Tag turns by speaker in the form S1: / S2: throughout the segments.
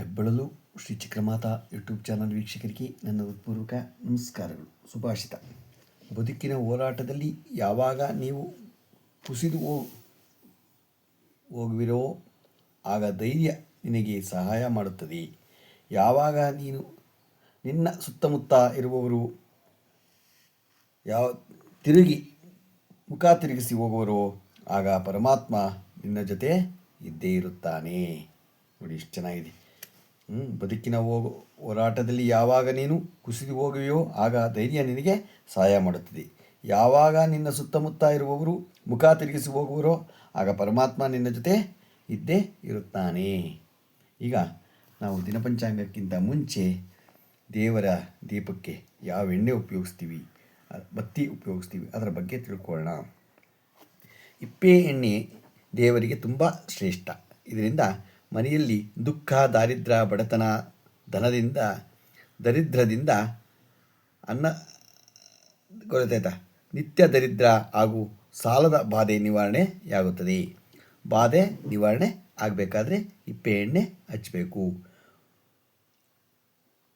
S1: ಹೆಬ್ಬಳಲು Shri Chakramata YouTube channel ವೀಕ್ಷಕರಿಗೆ ನನ್ನ ಹೃತ್ಪೂರ್ವಕ ನಮಸ್ಕಾರಗಳು. ಸುಭಾಷಿತ: ಬದುಕಿನ ಹೋರಾಟದಲ್ಲಿ ಯಾವಾಗ ನೀವು ಕುಸಿದು ಹೋಗುವಿರೋ ಆಗ ಧೈರ್ಯ ನಿನಗೆ ಸಹಾಯ ಮಾಡುತ್ತದೆ. ಯಾವಾಗ ನೀನು ನಿನ್ನ ಸುತ್ತಮುತ್ತ ಇರುವವರು ಮುಖ ತಿರುಗಿಸಿ ಹೋಗುವರೋ ಆಗ ಪರಮಾತ್ಮ ನಿನ್ನ ಜೊತೆ ಇದ್ದೇ ಇರುತ್ತಾನೆ. ನೋಡಿ, ಇಷ್ಟು ಚೆನ್ನಾಗಿದೆ. ಬದುಕಿನ ಹೋರಾಟದಲ್ಲಿ ಯಾವಾಗ ನೀನು ಕುಸಿದು ಹೋಗುವೆಯೋ ಆಗ ಧೈರ್ಯ ನಿನಗೆ ಸಹಾಯ ಮಾಡುತ್ತದೆ. ಯಾವಾಗ ನಿನ್ನ ಸುತ್ತಮುತ್ತ ಇರುವವರು ಮುಖ ತಿರುಗಿಸಿ ಹೋಗುವರೋ ಆಗ ಪರಮಾತ್ಮ ನಿನ್ನ ಜೊತೆ ಇದ್ದೇ ಇರುತ್ತಾನೆ. ಈಗ ನಾವು ದಿನಪಂಚಾಂಗಕ್ಕಿಂತ ಮುಂಚೆ ದೇವರ ದೀಪಕ್ಕೆ ಯಾವ ಎಣ್ಣೆ ಉಪಯೋಗಿಸ್ತೀವಿ, ಬತ್ತಿ ಉಪಯೋಗಿಸ್ತೀವಿ, ಅದರ ಬಗ್ಗೆ ತಿಳ್ಕೊಳ್ಳೋಣ. ಇಪ್ಪೆ ಎಣ್ಣೆ ದೇವರಿಗೆ ತುಂಬ ಶ್ರೇಷ್ಠ. ಇದರಿಂದ ಮನೆಯಲ್ಲಿ ದುಃಖ, ದಾರಿದ್ರ್ಯ, ಬಡತನ, ದರಿದ್ರದಿಂದ ಗೊತ್ತಾಯ್ತಾ, ನಿತ್ಯ ದರಿದ್ರ ಹಾಗೂ ಸಾಲದ ಬಾಧೆ ನಿವಾರಣೆಯಾಗುತ್ತದೆ. ಬಾಧೆ ನಿವಾರಣೆ ಆಗಬೇಕಾದ್ರೆ ಇಪ್ಪೆ ಎಣ್ಣೆ ಹಚ್ಚಬೇಕು.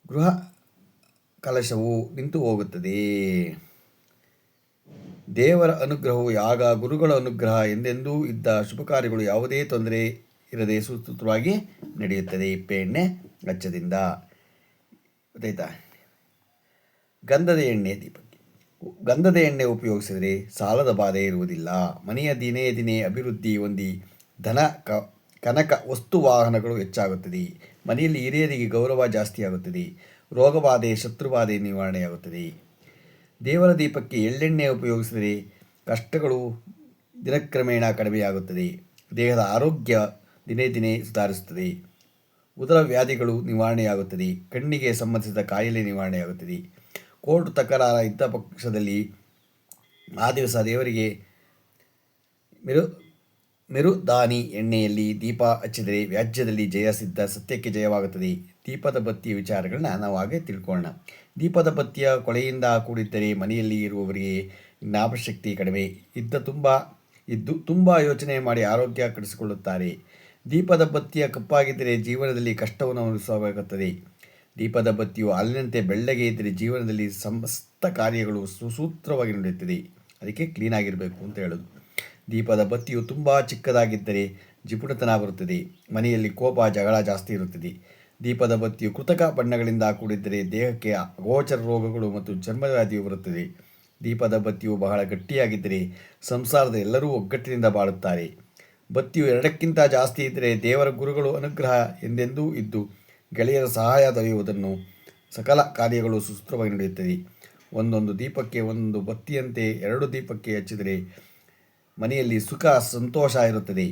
S1: ಗೃಹ ಕಲಶವು ನಿಂತು ಹೋಗುತ್ತದೆ. ದೇವರ ಅನುಗ್ರಹವು ಆಗ ಗುರುಗಳ ಅನುಗ್ರಹ ಎಂದೆಂದೂ ಇದ್ದ ಶುಭ ಕಾರ್ಯಗಳು ಯಾವುದೇ ತೊಂದರೆ ಇರದೆ ಸುಸೂತ್ರವಾಗಿ ನಡೆಯುತ್ತದೆ ಇಪ್ಪೆ ಎಣ್ಣೆ ಹಚ್ಚದಿಂದ. ಗೊತ್ತಾಯ್ತಾ? ಗಂಧದ ಎಣ್ಣೆ ದೀಪಕ್ಕೆ. ಗಂಧದ ಎಣ್ಣೆ ಉಪಯೋಗಿಸಿದರೆ ಸಾಲದ ಬಾಧೆ ಇರುವುದಿಲ್ಲ. ಮನೆಯ ದಿನೇ ದಿನೇ ಅಭಿವೃದ್ಧಿ ಹೊಂದಿ ಧನ, ಕನಕ, ವಸ್ತು, ವಾಹನಗಳು ಹೆಚ್ಚಾಗುತ್ತದೆ. ಮನೆಯಲ್ಲಿ ಹಿರಿಯರಿಗೆ ಗೌರವ ಜಾಸ್ತಿಯಾಗುತ್ತದೆ. ರೋಗಬಾಧೆ, ಶತ್ರುಬಾಧೆ ನಿವಾರಣೆಯಾಗುತ್ತದೆ. ದೇವರ ದೀಪಕ್ಕೆ ಎಳ್ಳೆಣ್ಣೆ ಉಪಯೋಗಿಸಿದರೆ ಕಷ್ಟಗಳು ದಿನಕ್ರಮೇಣ ಕಡಿಮೆಯಾಗುತ್ತದೆ. ದೇಹದ ಆರೋಗ್ಯ ದಿನೇ ದಿನೇ ಸುಧಾರಿಸುತ್ತದೆ. ಉದರ ವ್ಯಾಧಿಗಳು ನಿವಾರಣೆಯಾಗುತ್ತದೆ. ಕಣ್ಣಿಗೆ ಸಂಬಂಧಿಸಿದ ಕಾಯಿಲೆ ನಿವಾರಣೆಯಾಗುತ್ತದೆ. ಕೋರ್ಟ್ ತಕರಾರ ಇದ್ದ ಪಕ್ಷದಲ್ಲಿ ಆ ದಿವಸ ದೇವರಿಗೆ ಮೆರುದಾನಿ ಎಣ್ಣೆಯಲ್ಲಿ ದೀಪ ಹಚ್ಚಿದರೆ ವ್ಯಾಜ್ಯದಲ್ಲಿ ಜಯ ಸಿದ್ಧ, ಸತ್ಯಕ್ಕೆ ಜಯವಾಗುತ್ತದೆ. ದೀಪದ ಬತ್ತಿಯ ವಿಚಾರಗಳನ್ನ ನಾವು ಹಾಗೆ ತಿಳ್ಕೊಳ್ಳೋಣ. ದೀಪದ ಬತ್ತಿಯ ಕೊಳೆಯಿಂದ ಕೂಡಿದ್ದರೆ ಮನೆಯಲ್ಲಿ ಇರುವವರಿಗೆ ಜ್ಞಾಪಶಕ್ತಿ ಕಡಿಮೆ, ಇದ್ದು ತುಂಬ ಯೋಚನೆ ಮಾಡಿ ಆರೋಗ್ಯ ಕೆಡಿಸಿಕೊಳ್ಳುತ್ತಾರೆ. ದೀಪದ ಬತ್ತಿಯ ಕಪ್ಪಾಗಿದ್ದರೆ ಜೀವನದಲ್ಲಿ ಕಷ್ಟವನ್ನು ಅನುಭವಿಸಬೇಕಾಗುತ್ತದೆ. ದೀಪದ ಬತ್ತಿಯು ಹಾಲಿನಂತೆ ಬೆಳ್ಳಗೆ ಇದ್ದರೆ ಜೀವನದಲ್ಲಿ ಸಮಸ್ತ ಕಾರ್ಯಗಳು ಸುಸೂತ್ರವಾಗಿ ನಡೆಯುತ್ತದೆ. ಅದಕ್ಕೆ ಕ್ಲೀನಾಗಿರಬೇಕು ಅಂತ ಹೇಳೋದು. ದೀಪದ ಬತ್ತಿಯು ತುಂಬ ಚಿಕ್ಕದಾಗಿದ್ದರೆ ಜಿಪುಣತನ ಬರುತ್ತದೆ. ಮನೆಯಲ್ಲಿ ಕೋಪ, ಜಗಳ ಜಾಸ್ತಿ ಇರುತ್ತದೆ. ದೀಪದ ಬತ್ತಿಯು ಕೃತಕ ಬಣ್ಣಗಳಿಂದ ಕೂಡಿದ್ದರೆ ದೇಹಕ್ಕೆ ಅಗೋಚರ ರೋಗಗಳು ಮತ್ತು ಚರ್ಮವ್ಯಾಧಿಯು ಬರುತ್ತದೆ. ದೀಪದ ಬತ್ತಿಯು ಬಹಳ ಗಟ್ಟಿಯಾಗಿದ್ದರೆ ಸಂಸಾರದ ಎಲ್ಲರೂ ಒಗ್ಗಟ್ಟಿನಿಂದ ಬಾಳುತ್ತಾರೆ. ಬತ್ತಿಯು 2ಕ್ಕಿಂತ ಜಾಸ್ತಿ ಇದ್ದರೆ ದೇವರ ಗುರುಗಳು ಅನುಗ್ರಹ ಎಂದೆಂದೂ ಇದ್ದು ಗೆಳೆಯರ ಸಹಾಯ ದೊರೆಯುವುದನ್ನು ಸಕಲ ಕಾರ್ಯಗಳು ಸುಸೂತ್ರವಾಗಿ ನಡೆಯುತ್ತದೆ. ಒಂದೊಂದು ದೀಪಕ್ಕೆ ಒಂದೊಂದು ಬತ್ತಿಯಂತೆ 2 ದೀಪಕ್ಕೆ ಹಚ್ಚಿದರೆ ಮನೆಯಲ್ಲಿ ಸುಖ ಸಂತೋಷ ಇರುತ್ತದೆ.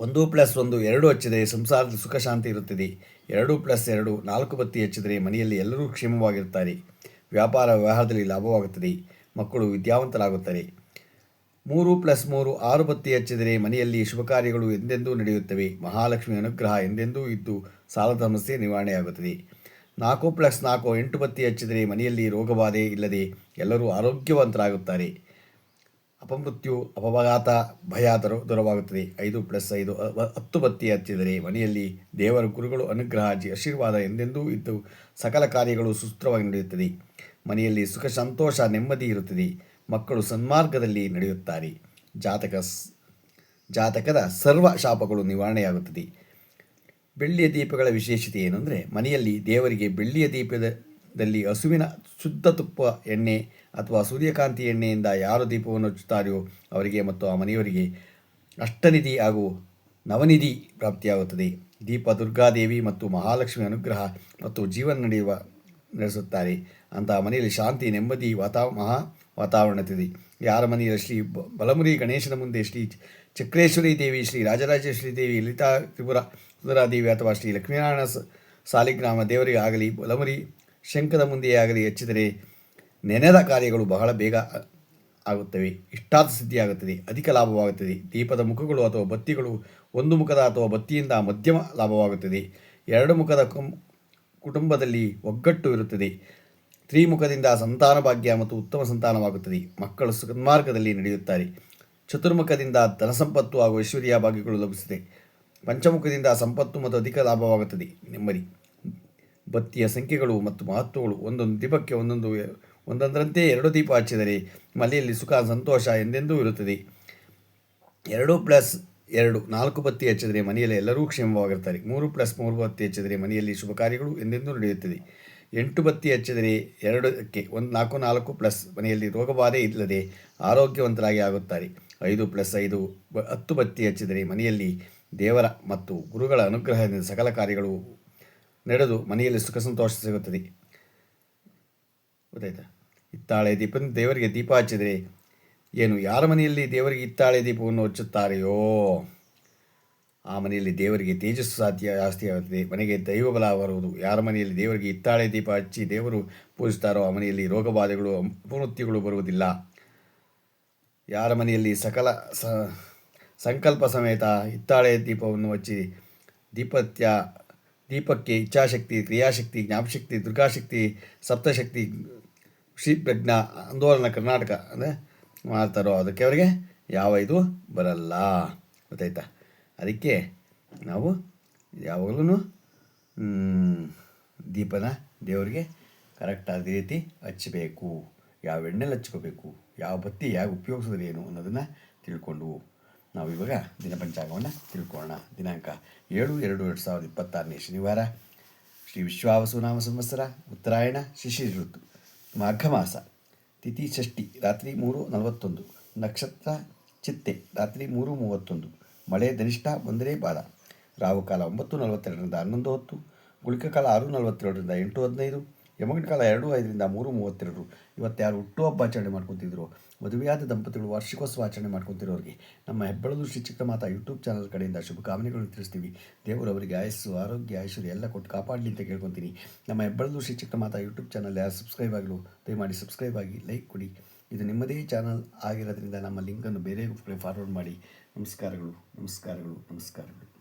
S1: 1+1 2 ಹಚ್ಚಿದರೆ ಸಂಸಾರದಲ್ಲಿ ಸುಖ ಶಾಂತಿ ಇರುತ್ತದೆ. 2+2 4 ಬತ್ತಿ ಹಚ್ಚಿದರೆ ಮನೆಯಲ್ಲಿ ಎಲ್ಲರೂ ಕ್ಷೇಮವಾಗಿರುತ್ತಾರೆ. ವ್ಯಾಪಾರ ವ್ಯವಹಾರದಲ್ಲಿ ಲಾಭವಾಗುತ್ತದೆ. ಮಕ್ಕಳು ವಿದ್ಯಾವಂತರಾಗುತ್ತಾರೆ. 3+3 6 ಬತ್ತಿ ಹಚ್ಚಿದರೆ ಮನೆಯಲ್ಲಿ ಶುಭ ಕಾರ್ಯಗಳು ಎಂದೆಂದೂ ನಡೆಯುತ್ತವೆ. ಮಹಾಲಕ್ಷ್ಮಿ ಅನುಗ್ರಹ ಎಂದೆಂದೂ ಇದ್ದು ಸಾಲದ ಸಮಸ್ಯೆ ನಿವಾರಣೆಯಾಗುತ್ತದೆ. 4+4 8 ಬತ್ತಿ ಹಚ್ಚಿದರೆ ಮನೆಯಲ್ಲಿ ರೋಗಬಾಧೆ ಇಲ್ಲದೆ ಎಲ್ಲರೂ ಆರೋಗ್ಯವಂತರಾಗುತ್ತಾರೆ. ಅಪಮೃತ್ಯು, ಅಪಘಾತ, ಭಯ ದೂರವಾಗುತ್ತದೆ. 5+5 10 ಬತ್ತಿ ಹಚ್ಚಿದರೆ ಮನೆಯಲ್ಲಿ ದೇವರ ಗುರುಗಳು ಅನುಗ್ರಹ, ಆಶೀರ್ವಾದ ಎಂದೆಂದೂ ಇದ್ದು ಸಕಲ ಕಾರ್ಯಗಳು ಸುಸೂತ್ರವಾಗಿ ನಡೆಯುತ್ತದೆ. ಮನೆಯಲ್ಲಿ ಸುಖ ಸಂತೋಷ ನೆಮ್ಮದಿ ಇರುತ್ತದೆ. ಮಕ್ಕಳು ಸನ್ಮಾರ್ಗದಲ್ಲಿ ನಡೆಯುತ್ತಾರೆ. ಜಾತಕದ ಸರ್ವ ಶಾಪಗಳು ನಿವಾರಣೆಯಾಗುತ್ತದೆ. ಬೆಳ್ಳಿಯ ದೀಪಗಳ ವಿಶೇಷತೆ ಏನು ಅಂದರೆ, ಮನೆಯಲ್ಲಿ ದೇವರಿಗೆ ಬೆಳ್ಳಿಯ ದೀಪದಲ್ಲಿ ಹಸುವಿನ ಶುದ್ಧ ತುಪ್ಪ ಎಣ್ಣೆ ಅಥವಾ ಸೂರ್ಯಕಾಂತಿ ಎಣ್ಣೆಯಿಂದ ಯಾರು ದೀಪವನ್ನು ಹಚ್ಚುತ್ತಾರೆಯೋ ಅವರಿಗೆ ಮತ್ತು ಆ ಮನೆಯವರಿಗೆ ಅಷ್ಟನಿಧಿ ಹಾಗೂ ನವನಿಧಿ ಪ್ರಾಪ್ತಿಯಾಗುತ್ತದೆ. ದೀಪ ದುರ್ಗಾದೇವಿ ಮತ್ತು ಮಹಾಲಕ್ಷ್ಮಿ ಅನುಗ್ರಹ ಮತ್ತು ಜೀವನ ನಡೆಸುತ್ತಾರೆ. ಅಂತಹ ಮನೆಯಲ್ಲಿ ಶಾಂತಿ, ನೆಮ್ಮದಿ, ವಾತಾವರಣ ಇರುತ್ತದೆ. ಯಾರ ಮನೆಯಲ್ಲಿ ಶ್ರೀ ಬಲಮುರಿ ಗಣೇಶನ ಮುಂದೆ ಶ್ರೀ ಚಕ್ರೇಶ್ವರಿ ದೇವಿ, ಶ್ರೀ ರಾಜರಾಜೇಶ್ವರಿ ದೇವಿ, ಲಲಿತಾ ತ್ರಿಪುರ ಸುಂದರಾದೇವಿ ಅಥವಾ ಶ್ರೀ ಲಕ್ಷ್ಮೀನಾರಾಯಣ ಸಾಲಿಗ್ರಾಮ ದೇವರಿಗೆ ಆಗಲಿ ಬಲಮುರಿ ಶಂಖದ ಮುಂದೆಯೇ ಆಗಲಿ ಹಚ್ಚಿದರೆ ನೆನೆದ ಕಾರ್ಯಗಳು ಬಹಳ ಬೇಗ ಆಗುತ್ತವೆ. ಇಷ್ಟಾರ್ಥ ಸಿದ್ಧಿಯಾಗುತ್ತದೆ. ಅಧಿಕ ಲಾಭವಾಗುತ್ತದೆ. ದೀಪದ ಮುಖಗಳು ಅಥವಾ ಬತ್ತಿಗಳು 1 ಮುಖದ ಅಥವಾ ಬತ್ತಿಯಿಂದ ಮಧ್ಯಮ ಲಾಭವಾಗುತ್ತದೆ. 2 ಮುಖದ ಕುಟುಂಬದಲ್ಲಿ ಒಗ್ಗಟ್ಟು ಇರುತ್ತದೆ. ತ್ರಿಮುಖದಿಂದ ಸಂತಾನ ಭಾಗ್ಯ ಮತ್ತು ಉತ್ತಮ ಸಂತಾನವಾಗುತ್ತದೆ. ಮಕ್ಕಳು ಸನ್ಮಾರ್ಗದಲ್ಲಿ ನಡೆಯುತ್ತಾರೆ. ಚತುರ್ಮುಖದಿಂದ ಧನಸಂಪತ್ತು ಹಾಗೂ ಐಶ್ವರ್ಯ ಭಾಗ್ಯಗಳು ಲಭಿಸುತ್ತದೆ. ಪಂಚಮುಖದಿಂದ ಸಂಪತ್ತು ಮತ್ತು ಅಧಿಕ ಲಾಭವಾಗುತ್ತದೆ. ನೆಮ್ಮದಿ. ಬತ್ತಿಯ ಸಂಖ್ಯೆಗಳು ಮತ್ತು ಮಹತ್ವಗಳು. ಒಂದೊಂದು ದೀಪಕ್ಕೆ ಒಂದೊಂದರಂತೆ 2 ದೀಪ ಹಚ್ಚಿದರೆ ಮನೆಯಲ್ಲಿ ಸುಖ ಸಂತೋಷ ಎಂದೆಂದೂ ಇರುತ್ತದೆ. 2+2 4 ಬತ್ತಿ ಹಚ್ಚಿದರೆ ಮನೆಯಲ್ಲಿ ಎಲ್ಲರೂ ಕ್ಷೇಮವಾಗಿರ್ತಾರೆ. 3+3 ಬತ್ತಿ ಹಚ್ಚಿದರೆ ಮನೆಯಲ್ಲಿ ಶುಭ ಕಾರ್ಯಗಳು ಎಂದೆಂದೂ ನಡೆಯುತ್ತದೆ. 8 ಬತ್ತಿ ಹಚ್ಚಿದರೆ 2ಕ್ಕೆ 4+4 ಮನೆಯಲ್ಲಿ ರೋಗಬಾಧೆ ಇಲ್ಲದೆ ಆರೋಗ್ಯವಂತರಾಗಿ ಆಗುತ್ತಾರೆ. 5+5 10 ಬತ್ತಿ ಹಚ್ಚಿದರೆ ಮನೆಯಲ್ಲಿ ದೇವರ ಮತ್ತು ಗುರುಗಳ ಅನುಗ್ರಹದಿಂದ ಸಕಲ ಕಾರ್ಯಗಳು ನಡೆದು ಮನೆಯಲ್ಲಿ ಸುಖ ಸಂತೋಷ ಸಿಗುತ್ತದೆ. ಗೊತ್ತಾಯ್ತಾ? ಹಿತ್ತಾಳೆ ದೀಪ ದೇವರಿಗೆ ದೀಪ ಹಚ್ಚಿದರೆ ಏನು, ಯಾರ ಮನೆಯಲ್ಲಿ ದೇವರಿಗೆ ಹಿತ್ತಾಳೆ ದೀಪವನ್ನು ಹಚ್ಚುತ್ತಾರೆಯೋ ಆ ಮನೆಯಲ್ಲಿ ದೇವರಿಗೆ ತೇಜಸ್ಸು ಜಾಸ್ತಿ ಆಗುತ್ತದೆ, ಮನೆಗೆ ದೈವಬಲ ಬರುವುದು. ಯಾರ ಮನೆಯಲ್ಲಿ ದೇವರಿಗೆ ಹಿತ್ತಾಳೆ ದೀಪ ಹಚ್ಚಿ ದೇವರು ಪೂಜಿಸ್ತಾರೋ ಆ ಮನೆಯಲ್ಲಿ ರೋಗಬಾಧೆಗಳು ಅಪಮೃತ್ಯುಗಳು ಬರುವುದಿಲ್ಲ. ಯಾರ ಮನೆಯಲ್ಲಿ ಸಂಕಲ್ಪ ಸಮೇತ ಹಿತ್ತಾಳೆ ದೀಪವನ್ನು ಹಚ್ಚಿ ದೀಪಕ್ಕೆ ಇಚ್ಛಾಶಕ್ತಿ, ಕ್ರಿಯಾಶಕ್ತಿ, ಜ್ಞಾಪಶಕ್ತಿ, ದುರ್ಗಾಶಕ್ತಿ, ಸಪ್ತಶಕ್ತಿ, ಶ್ರೀ ಪ್ರಜ್ಞಾ ಆಂದೋಲನ ಕರ್ನಾಟಕ ಅಂದರೆ ಮಾಡ್ತಾರೋ ಅದಕ್ಕೆ ಅವರಿಗೆ ಯಾವ ಇದು ಬರಲ್ಲ. ಗೊತ್ತಾಯ್ತಾ? ಅದಕ್ಕೆ ನಾವು ಯಾವಾಗಲೂ ದೀಪನ ದೇವರಿಗೆ ಕರೆಕ್ಟಾದ ರೀತಿ ಹಚ್ಚಬೇಕು. ಯಾವ ಎಣ್ಣೆಲಿ ಹಚ್ಕೋಬೇಕು, ಯಾವ ಬತ್ತಿ ಯಾವ ಉಪಯೋಗಿಸಿದ್ರೆ ಏನು ಅನ್ನೋದನ್ನು ತಿಳ್ಕೊಂಡು ನಾವು ಇವಾಗ ದಿನಪಂಚಾಂಗವನ್ನು ತಿಳ್ಕೊಳ್ಳೋಣ. ದಿನಾಂಕ 7/2/2026 ಶನಿವಾರ, ಶ್ರೀ ವಿಶ್ವಾವಸುನಾಮ ಸಂವತ್ಸರ, ಉತ್ತರಾಯಣ, ಶಿಶಿರ ಋತು, ಮಾಘ ಮಾಸ, ತಿಥಿ ಷಷ್ಠಿ, ರಾತ್ರಿ 3:41, ನಕ್ಷತ್ರ ಚಿತ್ತೆ, ರಾತ್ರಿ 3:31, ಮಳೆ ಧನಿಷ್ಠ 1ನೇ ಪಾದ, ರಾಹುಕಾಲ 9:42ರಿಂದ 11:10, ಗುಳಿಕ ಕಾಲ 6:42ರಿಂದ 8:15, ಯಮಗಂಡ ಕಾಲ 2:05ರಿಂದ 3:32. ಇವತ್ತು ಯಾರು ಹುಟ್ಟುಹಬ್ಬ ಆಚರಣೆ ಮಾಡ್ಕೊತಿದ್ರು, ಮದುವೆಯಾದ ದಂಪತಿಗಳು ವಾರ್ಷಿಕೋತ್ಸವ ಆಚರಣೆ ಮಾಡ್ಕೊತಿರೋರಿಗೆ ನಮ್ಮ ಹೆಬ್ಬಳದು ಶ್ರೀ ಚಿಕ್ಕಮಾತಾ ಯೂಟ್ಯೂಬ್ ಚಾನಲ್ ಕಡೆಯಿಂದ ಶುಭಕಾಮನೆಗಳನ್ನು ತಿಳಿಸ್ತೀವಿ. ದೇವರು ಅವರಿಗೆ ಆಯಸ್ಸು, ಆರೋಗ್ಯ, ಐಶ್ವರ್ಯ ಎಲ್ಲ ಕೊಟ್ಟು ಕಾಪಾಡಲಿ ಅಂತ ಕೇಳ್ಕೊತೀನಿ. ನಮ್ಮ ಹೆಬ್ಬಳದು ಶ್ರೀ ಚಿಕ್ಕಮಾತಾ ಯೂಟ್ಯೂಬ್ ಚಾನಲ್ ಯಾರು ಸಬ್ಸ್ಕ್ರೈಬ್ ಆಗಲು ದಯಮಾಡಿ ಸಬ್ಸ್ಕ್ರೈಬ್ ಆಗಿ, ಲೈಕ್ ಕೊಡಿ. ಇದು ನಿಮ್ಮದೇ ಚಾನಲ್ ಆಗಿರೋದ್ರಿಂದ ನಮ್ಮ ಲಿಂಕನ್ನು ಬೇರೆ ಫಾರ್ವರ್ಡ್ ಮಾಡಿ. ನಮಸ್ಕಾರಗಳು, ನಮಸ್ಕಾರಗಳು, ನಮಸ್ಕಾರಗಳು.